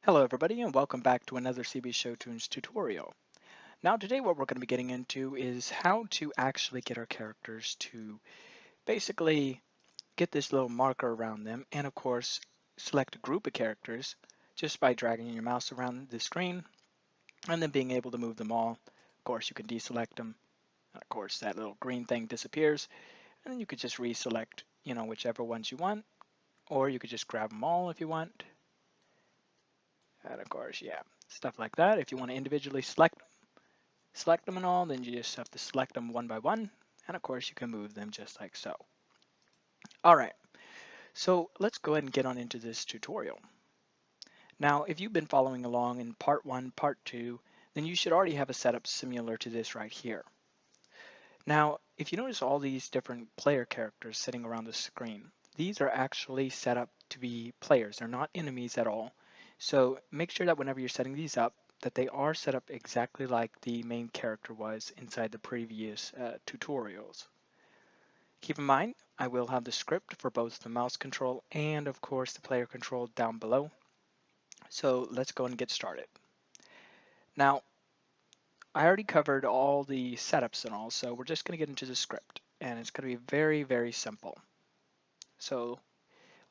Hello everybody and welcome back to another CB Show Tunes tutorial. Now today what we're going to be getting into is how to actually get our characters to basically get this little marker around them and of course select a group of characters just by dragging your mouse around the screen and then being able to move them all. Of course you can deselect them and of course that little green thing disappears and then you could just reselect whichever ones you want, or you could just grab them all if you want. And of course, yeah, stuff like that. If you want to individually select them and all, then you just have to select them one by one. And of course, you can move them just like so. All right, so let's go ahead and get on into this tutorial. Now, if you've been following along in part one, part two, then you should already have a setup similar to this right here. Now, if you notice all these different player characters sitting around the screen, these are actually set up to be players. They're not enemies at all. So make sure that whenever you're setting these up, that they are set up exactly like the main character was inside the previous tutorials. Keep in mind, I will have the script for both the mouse control and of course the player control down below. So let's go and get started. Now, I already covered all the setups and all, so we're just going to get into the script and it's going to be very, very simple. So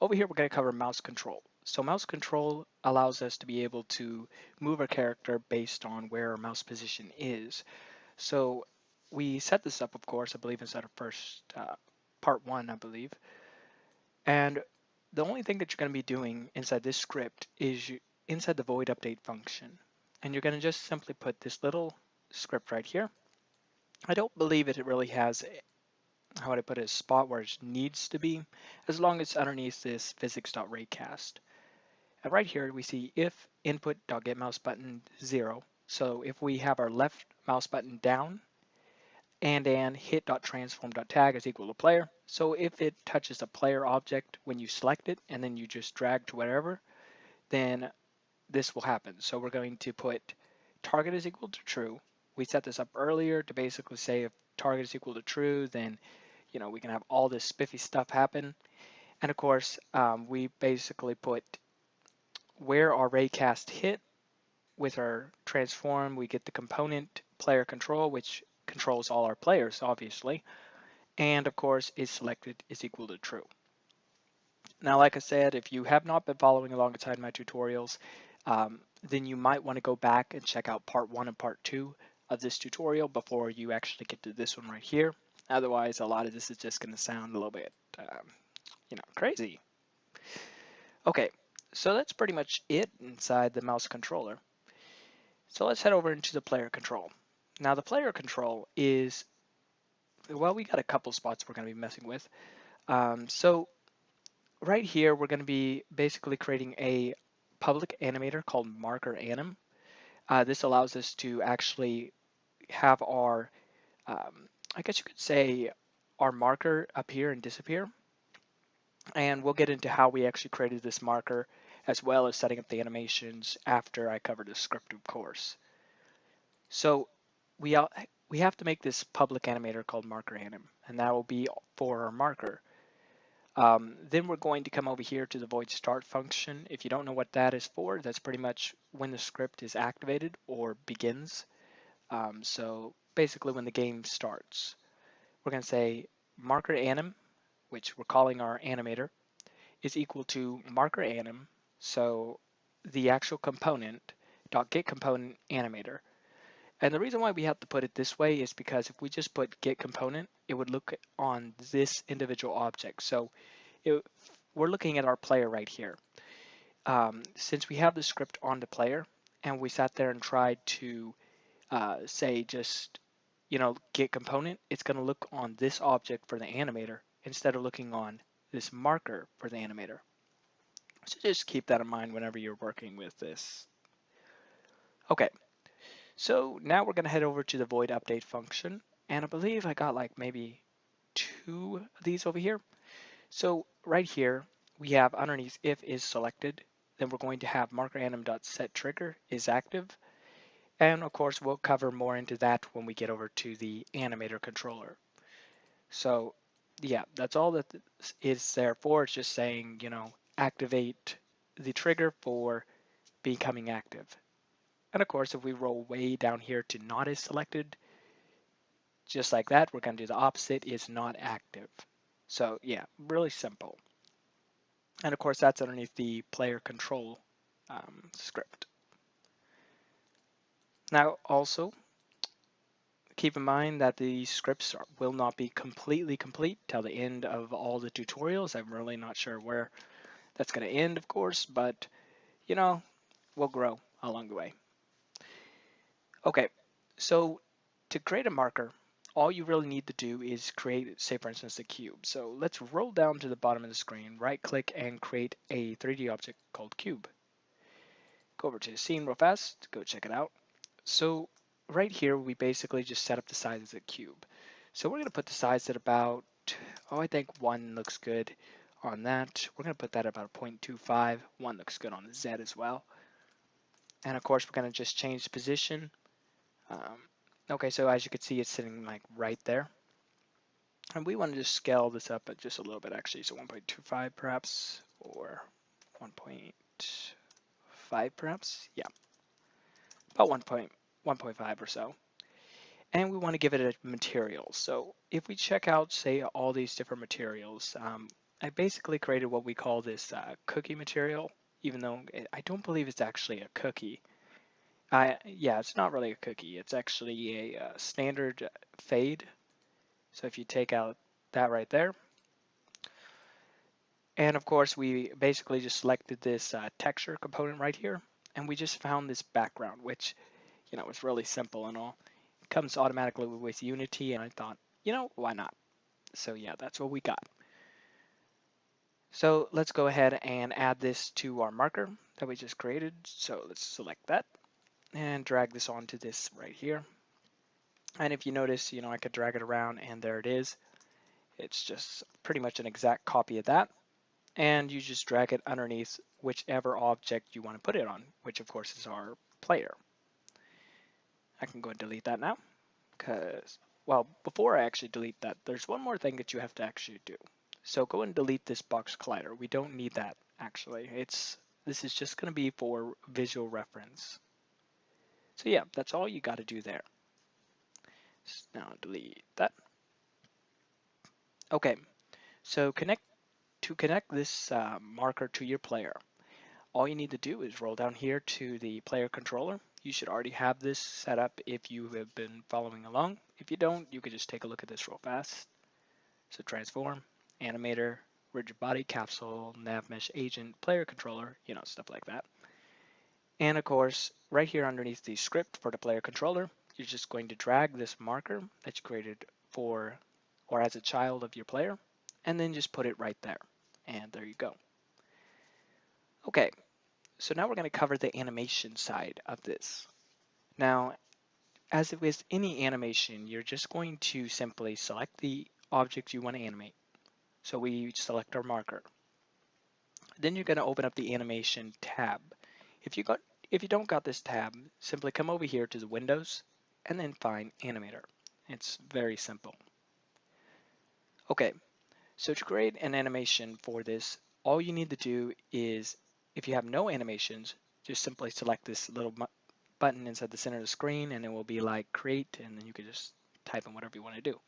over here, we're going to cover mouse control. So mouse control allows us to be able to move our character based on where our mouse position is. So we set this up, of course, I believe inside of first part one, I believe. And the only thing that you're going to be doing inside this script is inside the void update function. And you're going to just simply put this little script right here. I don't believe it really has, how would I put it, a spot where it needs to be, as long as it's underneath this physics.raycast. And right here we see if input.getMouseButton 0. So if we have our left mouse button down and hit.transform.tag is equal to player. So if it touches a player object when you select it and then you just drag to whatever, then this will happen. So we're going to put target is equal to true. We set this up earlier to basically say if target is equal to true, then we can have all this spiffy stuff happen. And of course, we basically put where our RayCast hit with our transform. We get the component player control, which controls all our players, obviously. And of course, is selected is equal to true. Now, like I said, if you have not been following alongside my tutorials, then you might want to go back and check out part one and part two of this tutorial before you actually get to this one right here. Otherwise, a lot of this is just going to sound a little bit, crazy. Okay, so that's pretty much it inside the mouse controller. So let's head over into the player control. Now the player control is, well, we got a couple spots we're going to be messing with. So right here, we're going to be basically creating a public animator called marker anim. This allows us to actually have our, I guess you could say, our marker appear and disappear. And we'll get into how we actually created this marker as well as setting up the animations after I cover the script, of course. So we have to make this public animator called marker anim, and that will be for our marker. Then we're going to come over here to the void start function. If you don't know what that is for, that's pretty much when the script is activated or begins. So basically when the game starts. We're going to say marker anim, which we're calling our animator, is equal to marker anim, so the actual component, dot get component animator. And the reason why we have to put it this way is because if we just put get component, it would look on this individual object. So we're looking at our player right here. Since we have the script on the player and we sat there and tried to say just, get component, it's going to look on this object for the animator instead of looking on this marker for the animator. So just keep that in mind whenever you're working with this. Okay, so now we're going to head over to the void update function, and I believe I got like maybe 2 of these over here. So right here we have underneath if is selected, then we're going to have marker anim.set trigger is active, and of course we'll cover more into that when we get over to the animator controller. So yeah, that's all that is there for. It's just saying, activate the trigger for becoming active. And of course, if we roll way down here to not is selected, just like that, we're going to do the opposite, is not active. So yeah, really simple. And of course, that's underneath the player control script. Now, also, keep in mind that the scripts will not be completely complete till the end of all the tutorials. I'm really not sure where that's going to end, of course, but you know, we'll grow along the way. Okay, so to create a marker, all you really need to do is create, say for instance, a cube. So let's roll down to the bottom of the screen, right click and create a 3D object called cube. Go over to the scene real fast, go check it out. So right here, we basically just set up the size of the cube. So we're going to put the size at about, oh, I think 1 looks good on that. We're going to put that at about 0.25. 1 looks good on the Z as well. And of course, we're going to just change the position. Okay, so as you can see, it's sitting like right there. And we want to just scale this up just a little bit actually. So 1.25 perhaps, or 1.5 perhaps. Yeah, about 1.5 or so. And we want to give it a material. So if we check out, say, all these different materials, I basically created what we call this cookie material, even though I don't believe it's actually a cookie. Yeah, it's not really a cookie. It's actually a standard fade. So if you take out that right there, and of course we basically just selected this texture component right here, and we just found this background, which, you know, is really simple and all. It comes automatically with Unity, and I thought, you know, why not? So yeah, that's what we got. So let's go ahead and add this to our marker that we just created. So let's select that and drag this onto this right here. And if you notice, you know, I could drag it around and there it is. It's just pretty much an exact copy of that. And you just drag it underneath whichever object you want to put it on, which of course is our player. I can go and delete that now because, well, before I actually delete that, there's one more thing that you have to actually do. So go and delete this box collider. We don't need that actually. This is just going to be for visual reference. So yeah, that's all you got to do there. Now delete that. Okay, so to connect this marker to your player, all you need to do is roll down here to the player controller. You should already have this set up if you have been following along. If you don't, you could just take a look at this real fast. So transform, animator, rigid body, capsule, nav mesh agent, player controller, you know, stuff like that. And of course, right here underneath the script for the player controller, you're just going to drag this marker that you created for or as a child of your player, and then just put it right there. And there you go. Okay, so now we're going to cover the animation side of this. Now, as with any animation, you're just going to simply select the object you want to animate. So we select our marker. Then you're going to open up the animation tab. If you don't got this tab, simply come over here to the Windows and then find Animator. It's very simple. Okay, so to create an animation for this, all you need to do is, if you have no animations, just simply select this little button inside the center of the screen and it will be like create, and then you can just type in whatever you want to do.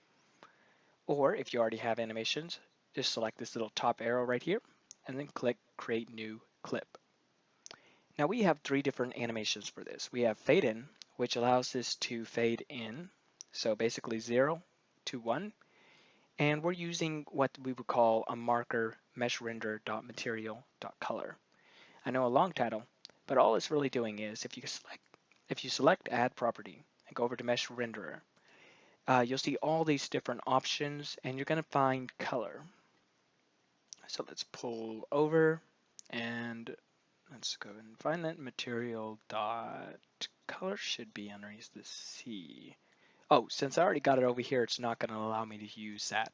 Or if you already have animations, just select this little top arrow right here and then click create new clip. Now we have 3 different animations for this. We have fade in, which allows this to fade in, so basically 0 to 1, and we're using what we would call a marker mesh render.material.color. I know a long title, but all it's really doing is if you select add property and go over to mesh renderer, you'll see all these different options and you're going to find color. So let's pull over and let's go and find that material dot color should be underneath the C. Oh, since I already got it over here, it's not going to allow me to use that.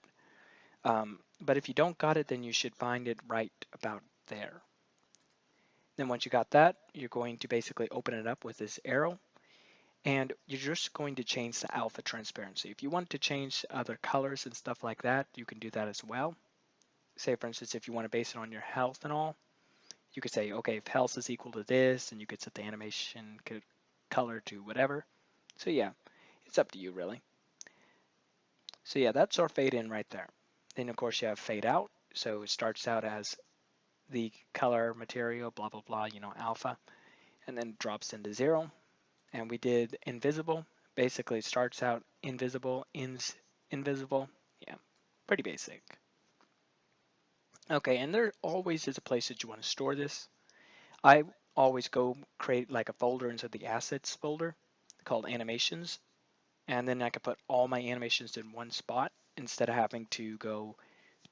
But if you don't got it, then you should find it right about there. Then once you got that, you're going to basically open it up with this arrow, and you're just going to change the alpha transparency. If you want to change other colors and stuff like that, you can do that as well. Say for instance, if you want to base it on your health and all, You could say, okay, if health is equal to this, and you could set the animation color to whatever. So yeah, it's up to you really. So yeah, that's our fade in right there. Then of course you have fade out. So it starts out as the color material, blah, blah, blah, alpha, and then drops into 0. And we did invisible. Basically it starts out invisible, ends invisible. Yeah, pretty basic. Okay, and there always is a place that you want to store this. I always go create like a folder inside the assets folder called animations, and then I can put all my animations in one spot instead of having to go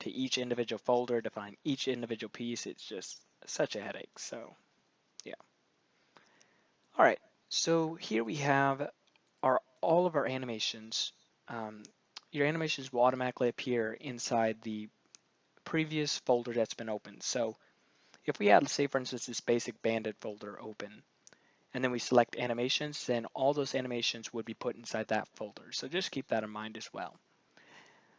to each individual folder to find each individual piece. It's just such a headache. So yeah. All right. So here we have all of our animations. Um, your animations will automatically appear inside the previous folder that's been opened. So if we had, say for instance, this basic bandit folder open, and then we select animations, then all those animations would be put inside that folder. So just keep that in mind as well.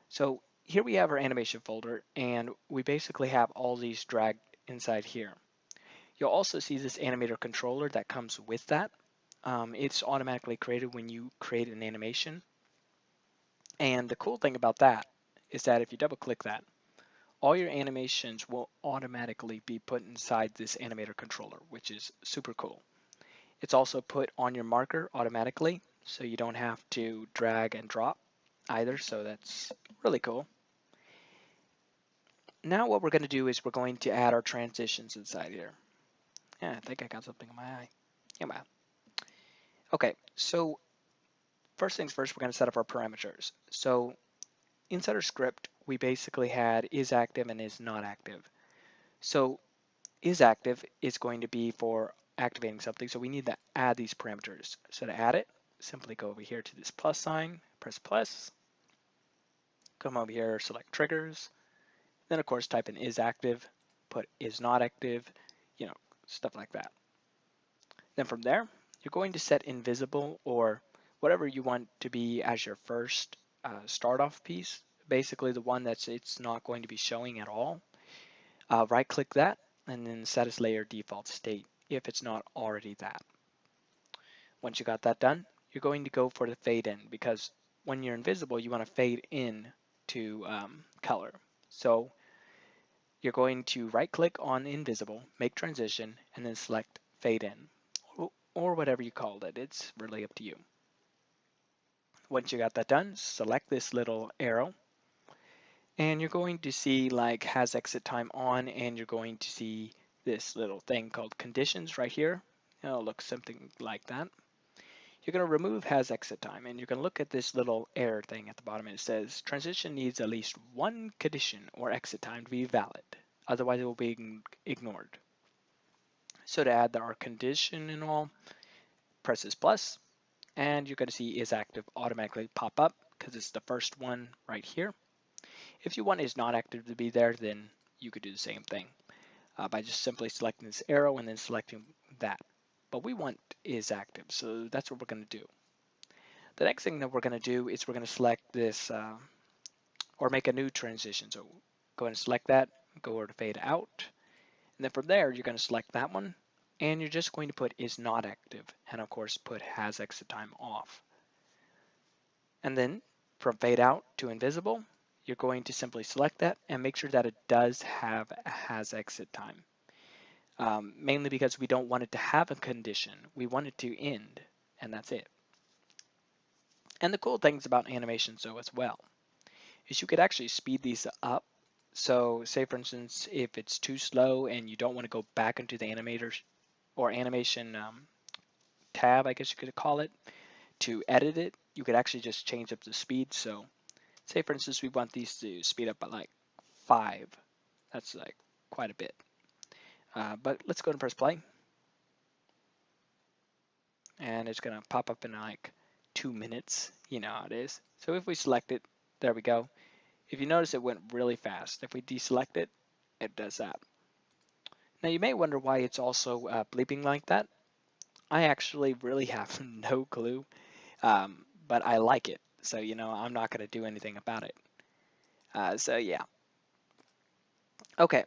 So here we have our animation folder, and we basically have all these dragged inside here. You'll also see this animator controller that comes with that. It's automatically created when you create an animation. And the cool thing about that is that if you double click that, all your animations will automatically be put inside this animator controller, which is super cool. It's also put on your marker automatically, so you don't have to drag and drop either, so that's really cool. Now what we're going to do is we're going to add our transitions inside here. Yeah, I think I got something in my eye. Yeah, wow. Okay, so first things first, we're going to set up our parameters. So inside our script, we basically had is active and is not active. So is active is going to be for activating something, so we need to add these parameters. So to add it, simply go over here to this plus sign, press plus, come over here, select triggers, then of course type in is active, put is not active, stuff like that. Then from there, you're going to set invisible or whatever you want to be as your first start off piece, basically the one that's it's not going to be showing at all. Right click that and then set as layer default state if it's not already that. Once you got that done, you're going to go for the fade in because when you're invisible, you want to fade in to color. So you're going to right click on invisible, make transition, and then select fade in or whatever you called it. It's really up to you. Once you got that done, select this little arrow and you're going to see like has exit time on, and you're going to see this little thing called conditions right here. It'll look something like that. You're going to remove has exit time, and you're going to look at this little error thing at the bottom, and it says transition needs at least one condition or exit time to be valid, otherwise it will be ignored. So to add our condition and all, press this plus, and you're going to see is active automatically pop up because it's the first one right here. If you want is not active to be there, then you could do the same thing by just simply selecting this arrow and then selecting that. But we want is active, so that's what we're going to do. The next thing that we're going to do is we're going to select this or make a new transition. So go ahead and select that, go over to fade out, and then from there you're going to select that one, and you're just going to put is not active, and of course put has exit time off. And then from fade out to invisible, you're going to simply select that and make sure that it does have a has exit time. Mainly because we don't want it to have a condition. We want it to end, and that's it. And the cool things about animations though as well is you could actually speed these up. So say for instance, if it's too slow and you don't want to go back into the animators or animation tab, I guess you could call it, to edit it, you could actually just change up the speed. So say for instance, we want these to speed up by like 5. That's like quite a bit. But let's go and press play. And it's gonna pop up in like 2 minutes. You know how it is. So if we select it, there we go. If you notice, it went really fast. If we deselect it, it does that. Now you may wonder why it's also bleeping like that. I actually really have no clue, but I like it. So, I'm not going to do anything about it. So yeah. Okay.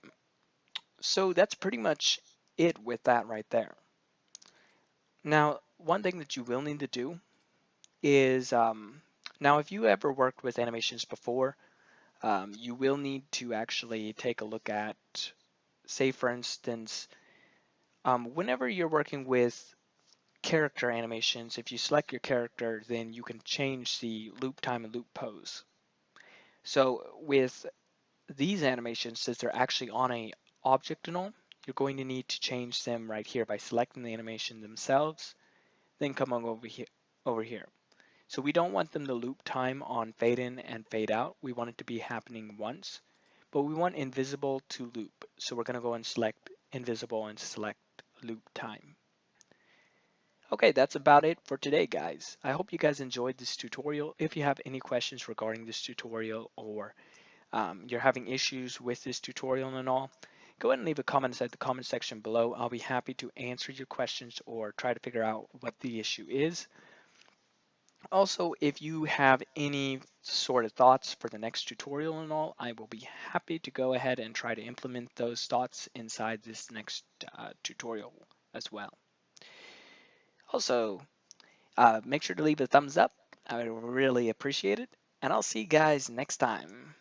So that's pretty much it with that right there. Now, one thing that you will need to do is now if you ever worked with animations before, you will need to actually take a look at, say for instance, whenever you're working with character animations, if you select your character, then you can change the loop time and loop pose. So with these animations, since they're actually on a object and all, you're going to need to change them right here by selecting the animation themselves, then come on over here. So we don't want them to loop time on fade in and fade out. We want it to be happening once, but we want invisible to loop. So we're going to go and select invisible and select loop time. Okay, that's about it for today, guys. I hope you guys enjoyed this tutorial. If you have any questions regarding this tutorial, or you're having issues with this tutorial and all, go ahead and leave a comment inside the comment section below. I'll be happy to answer your questions or try to figure out what the issue is. Also, if you have any sort of thoughts for the next tutorial and all, I will be happy to go ahead and try to implement those thoughts inside this next tutorial as well. Also, make sure to leave a thumbs up. I would really appreciate it. And I'll see you guys next time.